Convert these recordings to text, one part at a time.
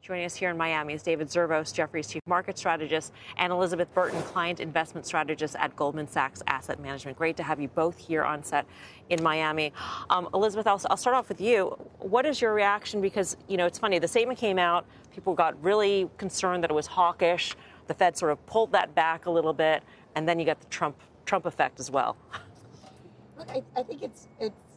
Joining us here in Miami is David Zervos, Jefferies chief market strategist, and Elizabeth Burton, client investment strategist at Goldman Sachs Asset Management. Great to have you both here on set in Miami. Elizabeth, I'll start off with you. What is your reaction? Because, you know, it's funny, the statement came out, people got really concerned that it was hawkish. The Fed sort of pulled that back a little bit, and then you got the Trump effect as well. Look, I think it's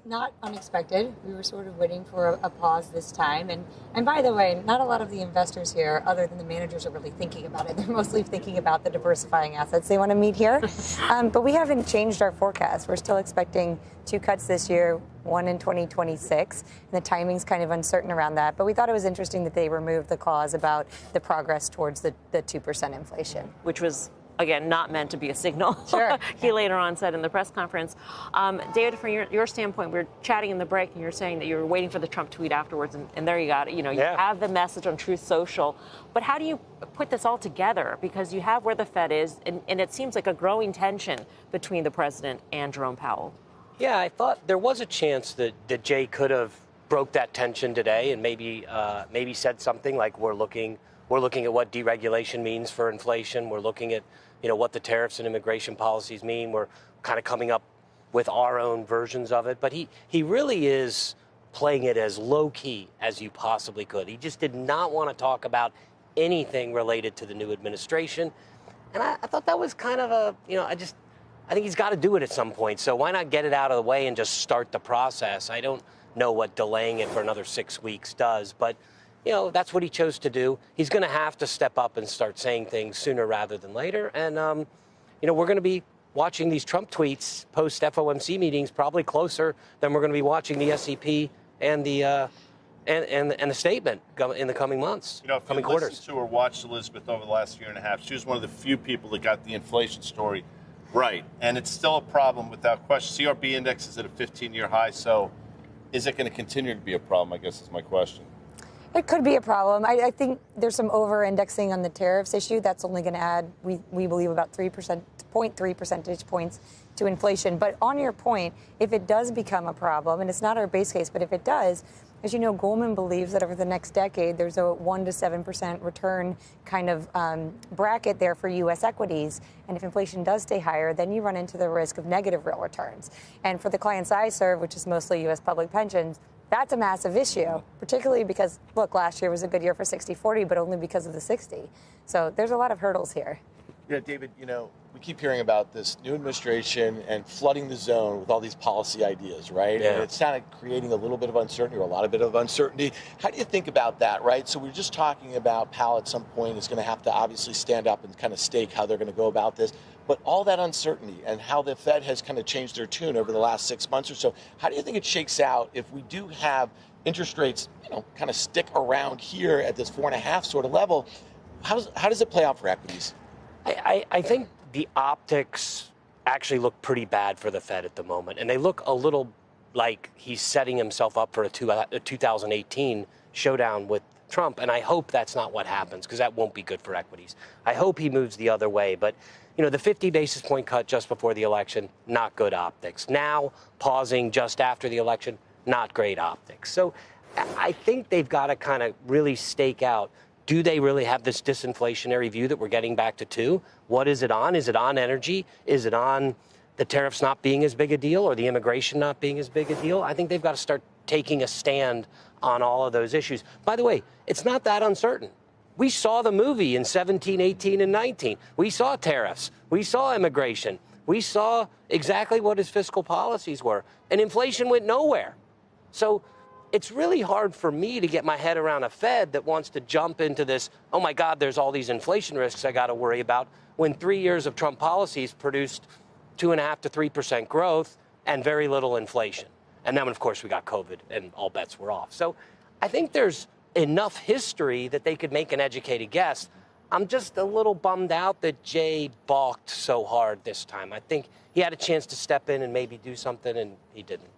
not unexpected. We were sort of waiting for a pause this time. And by the way, not a lot of the investors here, other than the managers, are really thinking about it. They're mostly thinking about the diversifying assets they want to meet here. But we haven't changed our forecast. We're still expecting 2 cuts this year, 1 in 2026. And the timing's kind of uncertain around that. But we thought it was interesting that they removed the clause about the progress towards the 2% inflation. Which was, again, not meant to be a signal. Sure. He later on said in the press conference. David, from your standpoint, we were chatting in the break, and you're saying that you were waiting for the Trump tweet afterwards, and there you got it. You know, you have the message on Truth Social. But how do you put this all together? Because you have where the Fed is, and it seems like a growing tension between the president and Jerome Powell. Yeah, I thought there was a chance that Jay could have broke that tension today and maybe said something like we're looking at what deregulation means for inflation. We're looking at what the tariffs and immigration policies mean. We're kind of coming up with our own versions of it. But he really is playing it as low key as you possibly could. He just did not want to talk about anything related to the new administration. And I thought that was kind of I think he's got to do it at some point. So why not get it out of the way and just start the process? I don't know what delaying it for another 6 weeks does, but that's what he chose to do. He's going to have to step up and start saying things sooner rather than later. And, we're going to be watching these Trump tweets post FOMC meetings probably closer than we're going to be watching the SEP and the statement in the coming months, coming quarters. If you listened to or watched Elizabeth over the last year and a half, she was one of the few people that got the inflation story right. And it's still a problem without question. CRB index is at a 15-year high. So is it going to continue to be a problem, I guess is my question. It could be a problem. I think there's some over-indexing on the tariffs issue. That's only going to add, we believe, about 0.3 percentage points to inflation. But on your point, if it does become a problem, and it's not our base case, but if it does, as you know, Goldman believes that over the next decade, there's a 1 to 7% return kind of bracket there for U.S. equities. And if inflation does stay higher, then you run into the risk of negative real returns. And for the clients I serve, which is mostly U.S. public pensions, that's a massive issue, particularly because, look, last year was a good year for 60-40, but only because of the 60. So there's a lot of hurdles here. Yeah, David, we keep hearing about this new administration and flooding the zone with all these policy ideas, right? Yeah. And it's kind of creating a little bit of uncertainty or a lot of bit of uncertainty. How do you think about that, right? So we're just talking about Powell at some point is going to have to obviously stand up and kind of stake how they're going to go about this. But all that uncertainty and how the Fed has kind of changed their tune over the last 6 months or so, how do you think it shakes out if we do have interest rates, kind of stick around here at this 4.5 sort of level? How does it play out for equities? I think the optics actually look pretty bad for the Fed at the moment, and they look a little like he's setting himself up for a 2018 showdown with Trump, and I hope that's not what happens, because that won't be good for equities. I hope he moves the other way, but the 50 basis point cut just before the election, not good optics. Now, pausing just after the election, not great optics. So I think they've got to kind of really stake out, do they really have this disinflationary view that we're getting back to 2? What is it on? Is it on energy? Is it on the tariffs not being as big a deal or the immigration not being as big a deal? I think they've got to start taking a stand on all of those issues. By the way, it's not that uncertain. We saw the movie in 17, 18, and 19. We saw tariffs. We saw immigration. We saw exactly what his fiscal policies were. And inflation went nowhere. So it's really hard for me to get my head around a Fed that wants to jump into this, oh, my God, there's all these inflation risks I got to worry about, when 3 years of Trump policies produced 2.5 to 3% growth and very little inflation. And then, of course, we got COVID and all bets were off. So I think there's enough history that they could make an educated guess. I'm just a little bummed out that Jay balked so hard this time. I think he had a chance to step in and maybe do something, and he didn't.